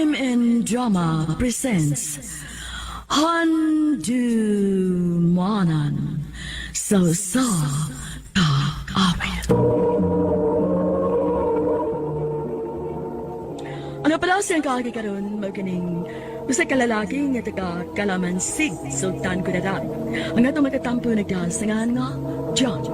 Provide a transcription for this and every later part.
MN Drama presents Handumanan So Ka-Awit. Ano pala siyang kakikaroon maganing usa ka lalaki nga taga Kalamansig, Sultan Kudarat. Ang atong magkatampo nagdasangan nga John.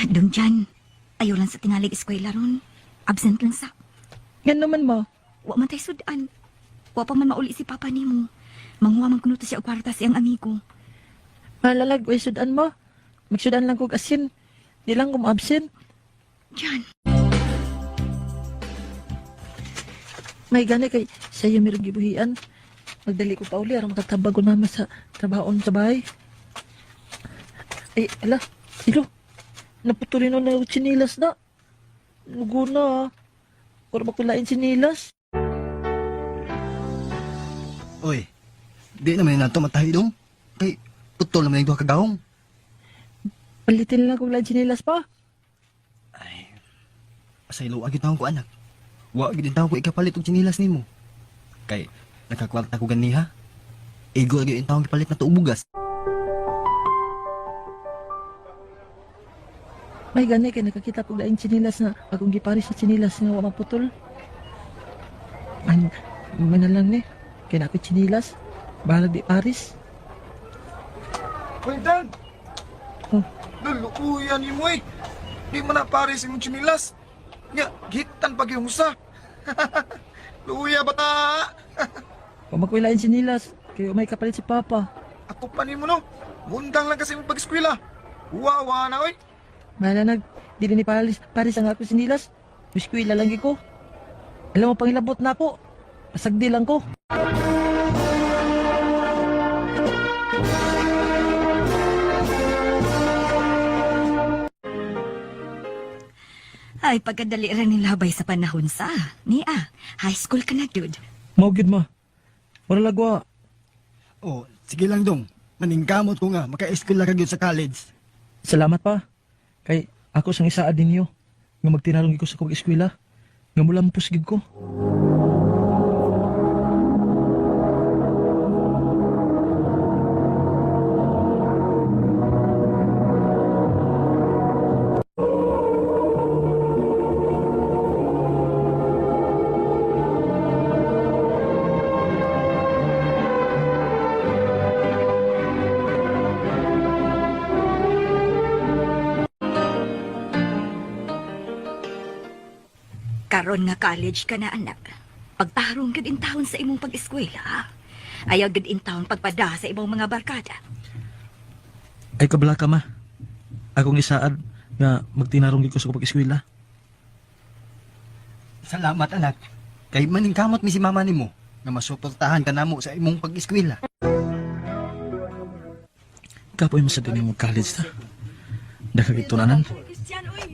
Dong Jan, ayaw lang sa tingalig eskwela ron. Absent lang sa. Yan naman mo. Wa man tay sudan. Wa pa man mauli si papa nimo. Manguha man kuno to siya og kwarta siyang amigo. Malalag, way sudan mo. Magsudan lang kog asin. Di lang kung absent. Jan, May gani kay sa'yo mirong gibuhian. Magdali ko pa uli aron makatabag ko naman sa trabahoon sa bahay. Ay, ala, ilo. Naputulin na ng chinilas na. Lugo na, para makulain chinilas. Oy, di naman na ito matahi dong. Kay, putol naman yung duha kagahong. Palitin lang kung lain chinilas pa. Ay, pasaylo agad tawag ko anak. Huwag agad tawag ko ikapalit og chinilas nimo. Kay, nakakwarta ko ganiha. Ego agad yung tawag ipalit na to bugas. May gani kay nakakita kong lain chinilas na akong gipari sa chinilas nga wa maputol. Man na lang ni. Kaya na ako chinilas. Bahala di paris. Hoy, Dan! Oh. Lulukuyan ni mo eh. Di mo na pares imong chinilas. Nga, gitan pag yung usa. Luya bata! Kung makoy lain chinilas, kaya may kapalit si Papa. Ako pa ni mo no. Mundang lang kasi mong pag-eskwela. Wawa na oy. Mahala di ni paris ang ako chinilas. Biskwila lang ko. Alam mo, pangilabot na po. Pasagdi lang ko. ay pagkadali ra ni labay sa panahon sa. Nia, high school ka na, dude. Maugid ma. Wala lagwa. Oh, sige lang dong. Maningkamot ko nga, maka-eskwela ka gyud sa college. Salamat pa. Kay ako sang isaad ninyo. Nga magtinarong ko sa kong eskwela. Nga mula mapusgig ko. Karon nga college ka na, anak. Pagtarong gud in taon sa imong pag-eskwela. Ayaw gud in taon pagpada sa imong mga barkada. Ay kabala ka ma. Akong isaad nga magtinarong ko sa kong eskwela. Salamat anak. Kay maningkamot mi si mama nimo nga masuportahan ka namo sa imong pag-eskwela. Kapoy mo sa din mo college ta. Dakagitunanan.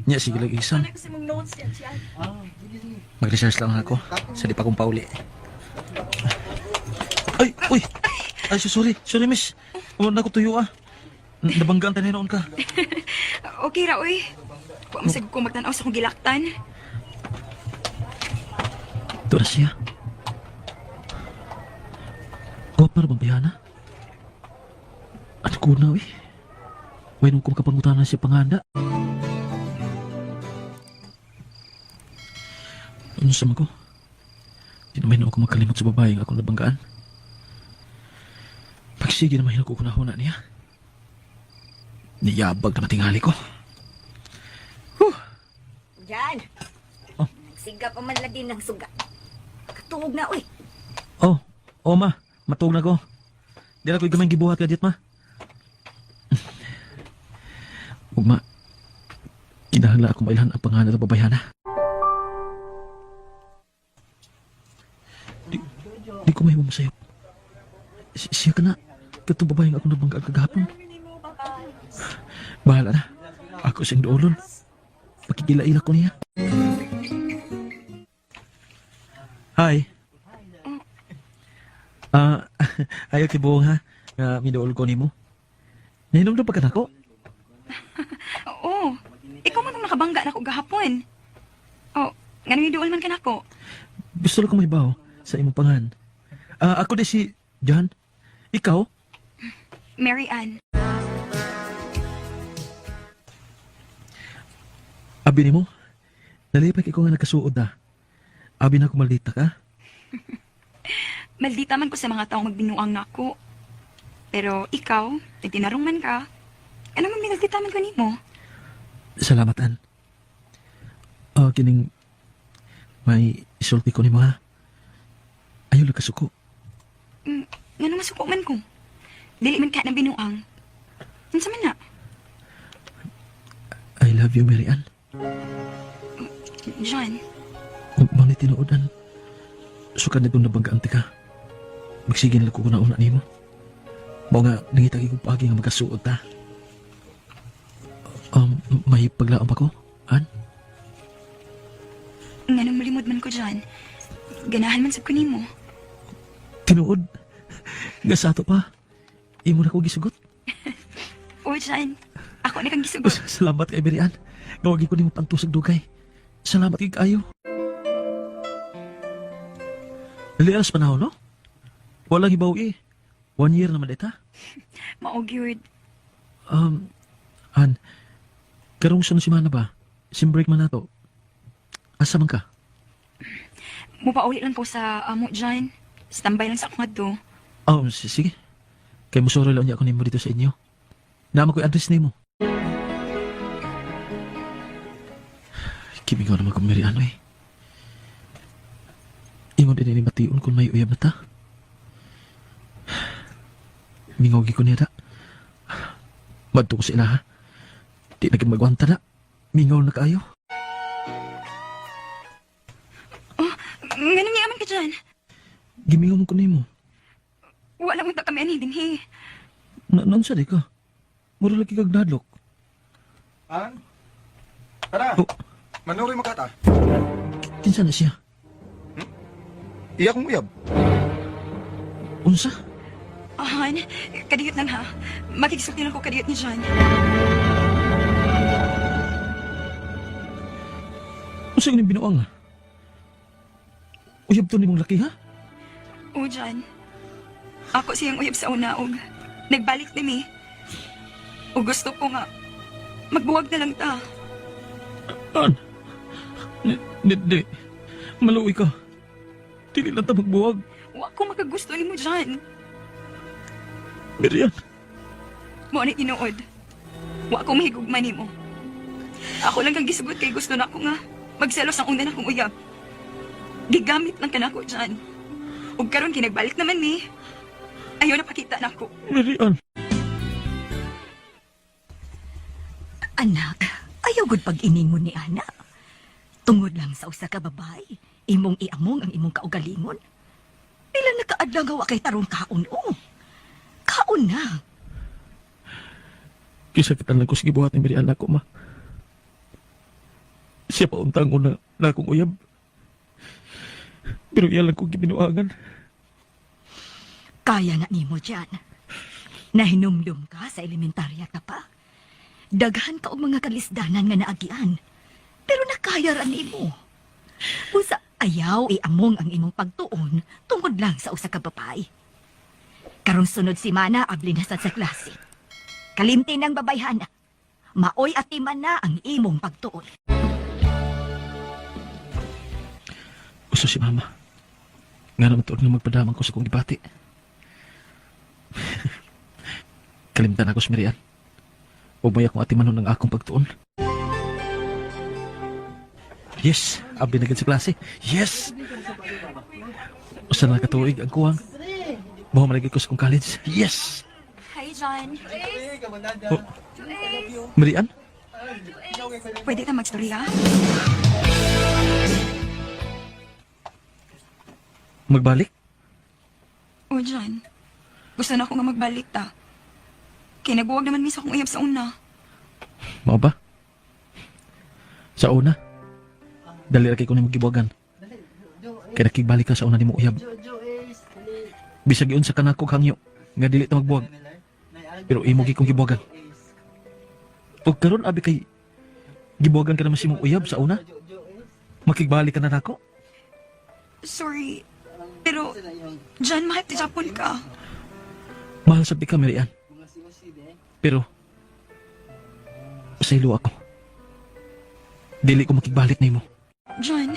Nya sige lagi isang. Mag-research lang ako sa di pa kong pauli. Ay, uy! Ay, sorry miss. Umar na ko tuyo ah. Nabanggaan tayo noon ka. Okay ra, uy. Huwag masag ko magtanaw sa kong gilaktan. Ito na siya. Huwag para bang bihana? Ano ko na, uy? Huwag nung kumakapangutan siya panganda. Ano sama ko? Di naman ako makalimot sa babae nga akong nabanggaan. Pagsige naman ako kunahuna niya. Niyabag na matingali ko. Jan! Oh. Siga pa man lang din ng suga. Katulog na, uy. Oh, ma. Matug na ko. Di na ko'y gamay gibuhat ka dit, ma. Huwag ma. Kinahangla ako mailan ang pangalan ng babayana. Di ko may mamasayop. Siya ka na. Katong babaeng ako nabanggaan kagahapon. Bahala na. Ako siyang doolon. Pakikila-ila ko niya. Ayaw kibuong ha. Nga midool ko nimo. Nahinom pa ka nako? Oo. Ikaw man ang nakabangga na ko gahapon. Oh, nga nang iduol man ka nako. Gusto ko may baho sa imong pangan. Ako di si John. Ikaw? Mary Ann. Abi nimo. Nalipay ko nga nagkasuod na. Abi na ko maldita ka. Maldita man ko sa mga taong magbinuang nako. Pero ikaw, nagtinarong man ka. Ano man minaldita man ko nimo? Salamatan. Kining may isulti ko nimo ha. Ayaw lang kasuko. Nga nang masuko man ko. Dili man ka na binuang. Unsa man na? I love you, Mary Ann. John, Mani tinuodan. Suka na itong nabanggaan ka. Magsigin lang ko na una nimo. Mao nga nangitagi kong pagi nga magkasuot ta. May paglaam ako, An? nga nang malimod man ko, John. Ganahan man sab ko nimo. Tinuod. Nga sa ato pa. Imo na ko gisugot. O, John, ako na kang gisugot. Salamat kay Mary Ann. Gawagin ko nimo pantusag dugay. Salamat kay kayo. Lias panahon, no? Walang ibaw 1 year naman ita. Maog yun. An, karong sunod simana ba? Simbreak man nato. Asa man ka? Mupauli lang ko sa amo, John. Standby lang sa ako nga to. Sige. Kay musoro lang niya ako nimo dito sa inyo. Naman ko yung address nimo. Kimi ko naman kung Mary Ann, Ingon din ni matiun kung may uyab na ta. Mingogi ko niya da. Madto ko sila ha. Di naging magwanta na. Mingaw na kaayo. Ganun niya man ka, John. Gimingaw mo ko nimo. Wala mo ta kami ani din, he. Nansa di ka? Mura lagi kag nadlok. An? Tara, Oh, manuri makata. kinsa na siya? Iya kong uyab. Unsa? Han, kadiyot lang ha. Makikisulti lang ko kadiyot ni John. Unsa yung binuang ha? Uyab to nimong laki ha? O, John. Ako siyang uyab sa una og nagbalik na mi. O gusto ko nga magbuwag na lang ta. An? Di. Maluwi ka. Dili lang ta magbuwag. Wa ko makagusto ni mo, John. Mary Ann. Mo ni tinuod. Wa ko mahigugma ni mo. Ako lang kang gisugot kay gusto na ko nga magselos ang una na kong uyab. Gigamit lang ka na ako, John. Ug karon kinagbalik naman ni. Ayaw na pakita na ako. Mary Ann. Anak, ayaw gud pag-iningon ni Ana. Tungod lang sa usa ka babae, imong iamong ang imong kaugalingon. Pila nakaadlaw nga wa kay tarong kaon o. Kaon na. Kisakitan lang ko sige buhat ni Mary Ann ako, ma. Siya pa untang una na akong uyab. Pero iya lang ko gibinuangan. Kaya na nimo diyan. Nahinumdum ka sa elementarya ka pa. Daghan ka og mga kalisdanan nga naagian. Pero nakaya ra nimo. Usa ayaw iamong ang imong pagtuon tungod lang sa usa ka babae. Karong sunod semana abli na sad sa klase. Kalimti ng babayhana. Maoy atiman na ang imong pagtuon. Gusto si mama. Nga naman tuod nga magpadaman ko sa kong gibati. Kalimtan ako si Mary Ann. Huwag may akong atimanon ng akong pagtuon. Yes! Abi na gid sa klase. Yes! Usa na katuig ang kuwang. Mahu malagi ko sa kong college. Yes! Hi, John. Oh. Mary Ann? Pwede ka magstorya? Magbalik? O, John. Gusto na ako nga magbalik ta. Kaya nagbuwag naman misa akong uyab sa una. Mao ba? Sa una? Dali ra kay ko ni magibuwagan. Kaya nakigbalik ka sa una ni mo uyab. Bisag yun sa kanako hangyo, nga dili ta magbuwag. Pero imo gi kong gibuwagan. O karon abi kay gibuwagan ka naman si mong uyab sa una? Makigbalik ka na nako? Sorry. Pero, John, mahal ti Japon ka. Mahal sabi ka, Marian. Pero, pasaylo ako. Dili ko makigbalik na imo. John,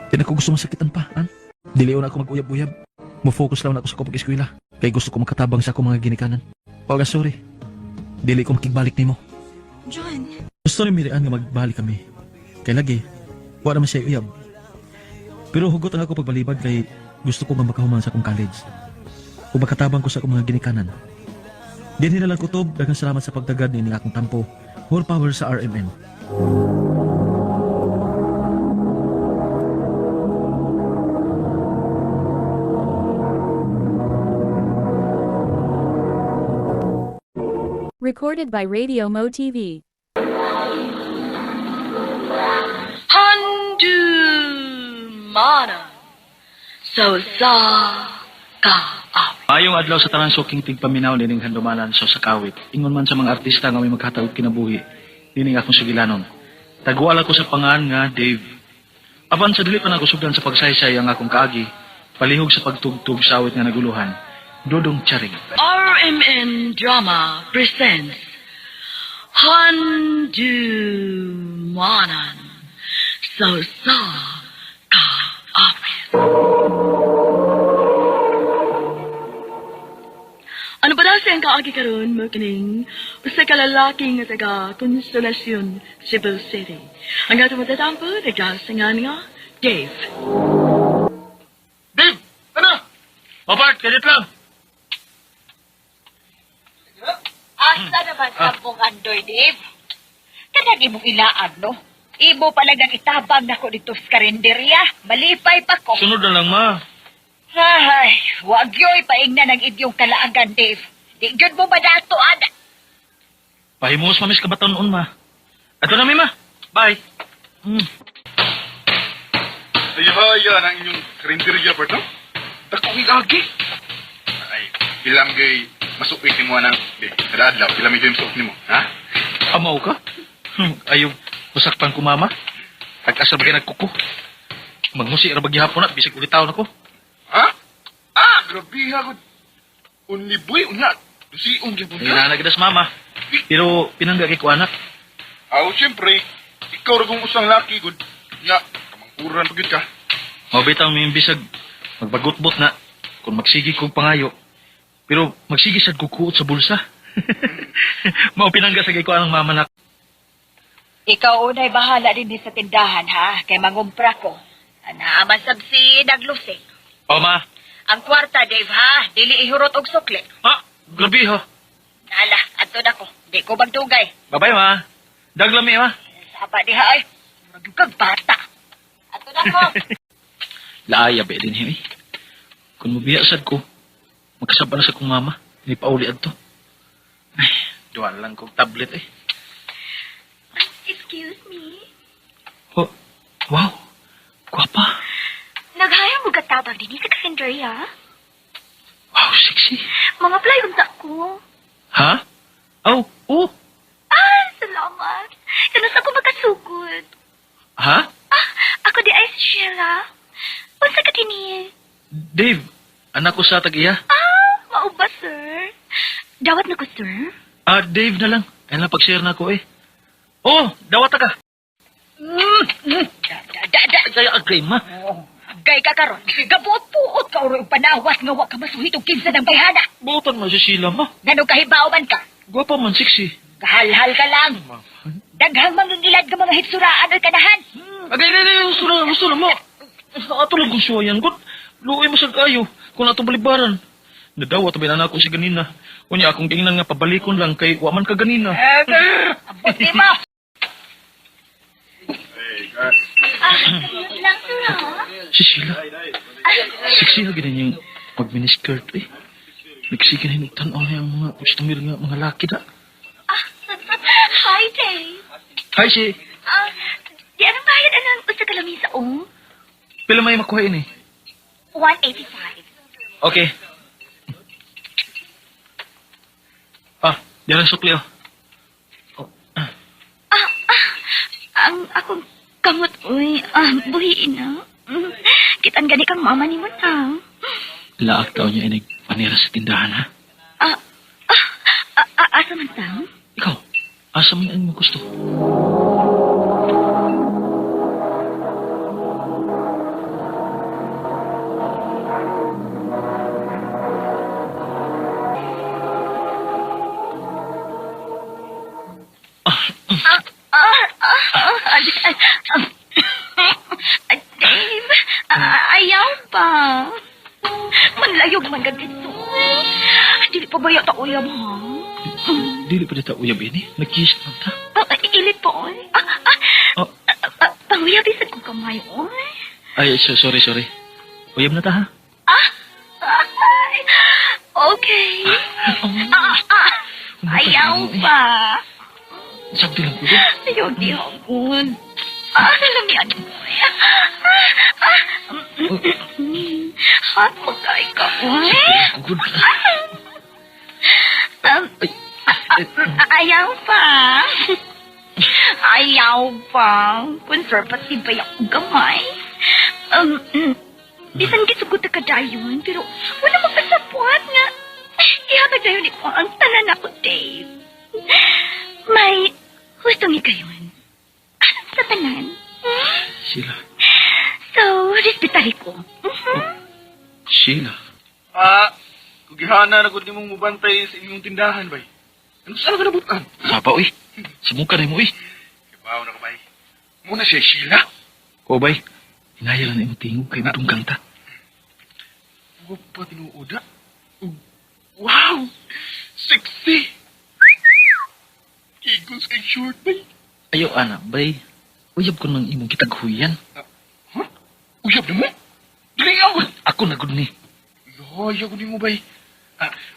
Di na ko gusto masakitan pa, han? Dili na ako mag-uyab-uyab. Mo-focus lang ako sa kopag eskwela. Kay gusto ko makatabang sa akong mga ginikanan. O sorry. Dili ko makigbalik na imo. John. Gusto ni Miriam nga magbalik kami. Kay lagi, wala naman siya uyab. Pero hugot ang ako pagbalibad kay gusto ko nga makahuman sa akong college. Kung makatabang ko sa akong mga ginikanan. Dinhi na lang kutob, daghang salamat sa pagdagad ni akong tampo. More power sa RMN. Recorded by Radio Mo TV. Mana. So sa ka. Mayong adlaw sa tanang suking tigpaminaw nining handumanan so sa kawit. Ingon man sa mga artista nga may maghatag og kinabuhi. Nining akong sugilanon. Tagwala ko sa pangan nga Dave. Apan sa dili pa nagusugdan sa pagsaysay ang akong kaagi. Palihog sa pagtugtog sa awit nga naguluhan. Dodong Charing. RMN Drama presents Handumanan. So sa ka. Ano ba daw siyang kaagi karon mo kining usa ka lalaki nga taga Consolacion, Cebu City. Ang ato matatampo, nagdasangan nga, Dave. Dave! Ano? Mapart, kadit lang! Asa naman sa mong andoy, Dave? Kanagi mong ilaan, no? Ibo palagang itabang na ko dito sa karinderya. Malipay pa ko. Sunod na lang, ma. Ay, wag yo'y paingnan ng idyong kalaagan, Dave. Di yun mo ba dato, ada? Pahimuos mamis ka baton noon, ma. Ato na, ma. Bye. Ayaw ang inyong karinderya, Berto. Dako agi. Ay, ilang gay masukit ni mo nang kada adlaw. Ilang medyo masukit ni mo, ha? Amaw ka? Ayaw, masakpan ko, mama. Ag-asa ba kayo nagkuko? Magmusi ra bagyapon na, bisig ulit taon ako. Ha? Grabe ha. Uniboy, unya. Dusiong gyapon Hindi ka. na nagdas, mama. Pero pinangga kay ko anak. Aw, siyempre, ikaw ra kung usang laki, good. Nya, kamangkuran pagid ka. Mabitaw may bisag magbagutbot na kung magsigi kong pangayo. Pero magsigi sad kukuot sa bulsa. Mao pinangga sa kay ko ang mama na. Ikaw unay bahala din sa tindahan, ha? Kay mangumpra ko. Anaaman sabsi naglusing. O ma. Ang kwarta, Dave, ha? Dili ihurot og sukli. Ha? Grabe ha. Nala, ato na ko. Di ko magdugay. Babay ma. Daglami ma. Sapa diha, ay. Magdugag bata. Ato na ko. Laaya ba din hiyo eh. Kung mabiyasad ko, magkasaba na sa kong mama. Hindi pa uli adto. Ay, duwan lang kong tablet eh. Excuse me? Oh, wow. Guwapa. Naghayang mo katabang din sa karinderya? Wow, sexy. Mga play unta ko. Ha? Oh, oh. Ah, salamat. Kanus ako makasugod. Ha? Ah, ako di ay si Sheila. Unsa ka din Dave, anak ko sa tag-iya. Ah, mauba, sir. Dawat na ko, sir. Dave na lang. Ayun lang pag-share na ako eh. Oh, dawat ka. Kaya agree, ma. Gay ka karon. Gabuot-puot ka uro yung panawas nga wa ka masuhit og kinsa ng bayhana. Buotan mo si Sheila, ma. Ganong kahibaw man ka. Guwapa man, sexy. Kahalhal ka lang. Daghang mangingilad ka mga hitsuraan o kanahan. Gusto na mo. Ato lang kung suwayan ko. Luoy mo sa kayo. Kung atong balibaran. Nadawat ba na ako si ganina. Kunya akong tingnan nga pabalikon lang kay waman ka ganina. Abot ni mo. Yun lang, sir, ha? Si Sheila. Sexy na ganyan yung mag-miniskirt eh. Nagsikin na yung tanaw niya ang mga customer nga mga laki na. Hi, Dave. Hi, si. Di anong bayad anong usa ka lamisa, oh? Pila may makuha ini? 185. Okay. Diyan ang sukli, oh. Ang akong kamot, uy. Buhiin na. Kitan gani kang mama ni mo na. Laak daw niya inig panira sa tindahan, ha? Asa man tang? Ikaw, asa mo yung mo gusto? Dave, ayaw pa. Manlayog man gagito. Dili pa ba yata uyab, ha? Dili pa dito uyab ini. Nag-kiss lang ta. Ilit po, oy. Oh. Panguyab isag ko kamay, oy. Ay, sorry. Uyab na ta, ha? Ay, okay. Ayaw pa. Sakti lang ko din. Ayaw di hagod. Nalamian mo. Hot mo tayo ka, oy. Good. Ayaw pa. Ayaw pa. Conservative ba yung gamay? Bisan gisugot ka dayon, pero wala magpasapot nga. Ihatag dayon ito ang tanan ako, Dave. May hustong ikayon. Sa tanan. Sheila. So, respetari ko. Sheila. Kugihana na ko di mong mubantay sa inyong tindahan, bay. Ano saan ka nabutan? Sapa, uy. Sumuka rin mo, uy. Ibaw na ka, bay. Muna siya, Sheila. O, bay. Inaya lang na yung tingog kay matunggang ta. Huwag pa tinuoda. Wow! Sexy! Igos kay short, bay. Ayaw, anak, bay. Uyab ko ng imong kitaghuyan. Uyab na mo? Dali ako! Ako na gud ni. Loya ko ni mo, bay.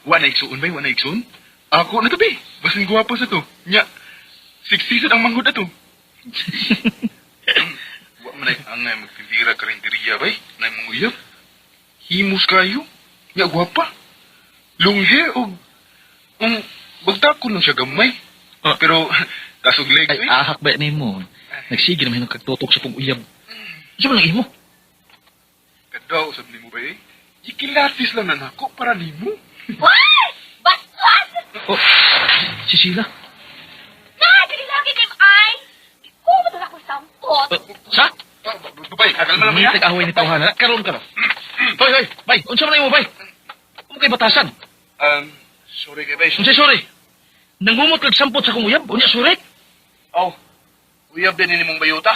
Wala igsuon, bay? Wala igsuon? Ako na to, bay. Basing guwapo sa to. Nya, sexy sa ang manghod na to. Wa man ay angay magtindira karinderiya, bay. Na mong uyab. Himus kayo. Nya, guwapa. Long hair o... bagdako lang siya gamay. Pero, kasuglig. Ay, ahak ba ni mo? Nagsige naman yung kagtutok sa kong uyab. Siya man lang imo. Kadaw, sabi mo ba eh? Ikilatis lang na nako para ni mo. What? Bastos! Oh, si Sheila. Dili lagi kay ay. Di ko mo ako sampot. Sa? Babay, akal mo lang May niya. tag-away ni tawhana. Karoon ka na. Hoy, bay. Unsa man imo, bay? Kung kay batasan. Sorry kay bay. Unsa sorry? Nangumot kag sampot sa kong uyab. Unya sorry? Oh, uyab din ni mong bayuta.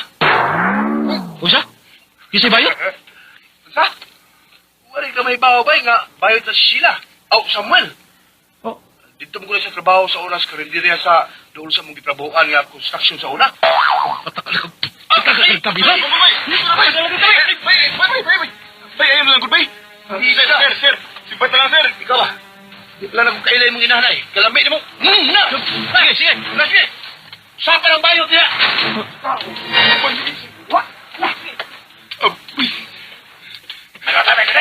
Unsa? Kisay bayot? Sa? Wala ka may bawo bay nga bayot sa Sheila. Samuel. Oh. Dito mo ko na siya trabaho sa oras karinderya sa doon sa mong gitrabahoan nga construction sa una. Patakal ka. Patakal ka kabila. Bay, ayun lang, good bay. Sir. Simpat na lang, sir. Ikaw ba? Di pala na kung kailay mong inahanay. Kalamay ni mo. Sige. Sapa ng bayot niya. What?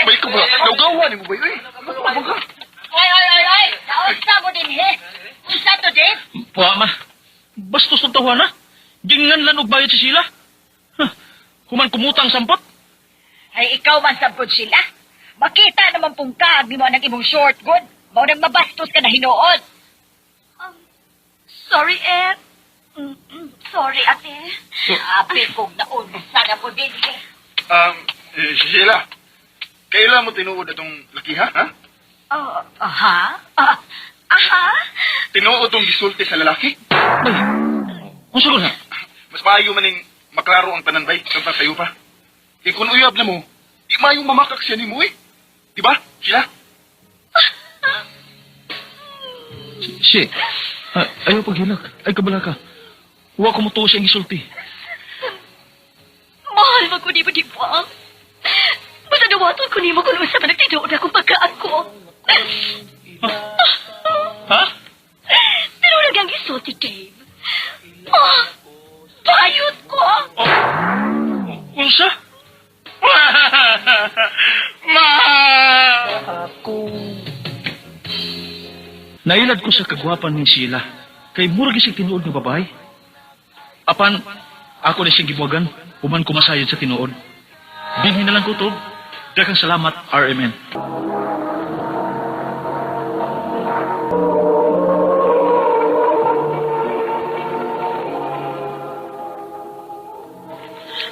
Bay ko ba? Naugawa ni mo ba yun? Ay. Naunsa mo din, he? Unsa to, Dave? Puwa ma. Bastos ng tawhana. Gingan lang og bayot si Sheila. Human kumutang sampot. Ay, ikaw man sabod sila. Makita naman pong kag ni mo ng imong short good. Mao nang mabastos ka na hinuod. Sorry, Ed. Sorry, ate. Api kong naunsa na mo din, he. Sheila. Kailan mo tinuod itong lakiha, ha? Aha? Tinuod itong gisulti sa lalaki? Bay. Unsa ko na? Mas maayo maning maklaro ang tanan bay, samtang tayo pa. E kung uyab na mo, di mayong mamakak siya ni mo eh. Diba, Sheila? Si. Ayaw paghilak. Ay kabala ka. Huwag ko mo to siyang isulti. Mahal mo ko di ba di ba? Basta nawaton ko ni mo kung sa nagtinood akong pagkaan ko. Ha? Pero nagang isulti, Dave. Bayot ko! Unsa? Nailad ko sa kagwapan ni Sheila. Kay murag isig tinuod nga babae. Apan, ako na siyang gibuwagan. Human ko masayod sa tinuod. Binhin na lang ko to. Daghang salamat, RMN.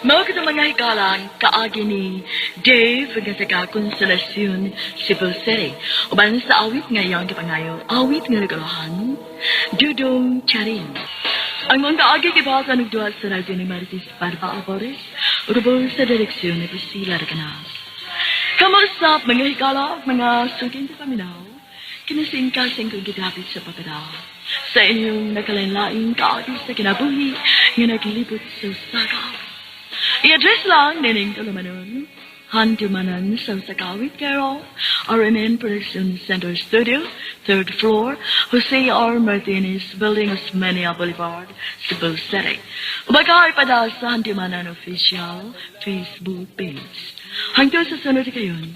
Mao kita mga hikalang kaagi ni Dave nga taga Konsolasyon, Cebu City. Uban sa awit ngayong kapangayo, awit nga nagalahan, Dudong Charin. Ang mga kaagi kibasa nagduhat sa radyo ni Marites Parpa Alvarez, urubol sa direksyon ni Priscilla Reganas. Kamusta mga hikala, mga sugin sa paminaw, kinasing-kasing kong gidapit sa pagkadaw. Sa inyong nakalanlaing kaagi sa kinabuhi, nga nagilibot sa sagaw. I-address lang nining kalumanon. Handumanan sa Sakawit Carol, RMN Production Center Studio, 3rd floor, Jose R. Martinez, Building Osmeña Boulevard, Cebu City. Bagay pada sa Handumanan Official Facebook page. Hanggang sa sunod kayon,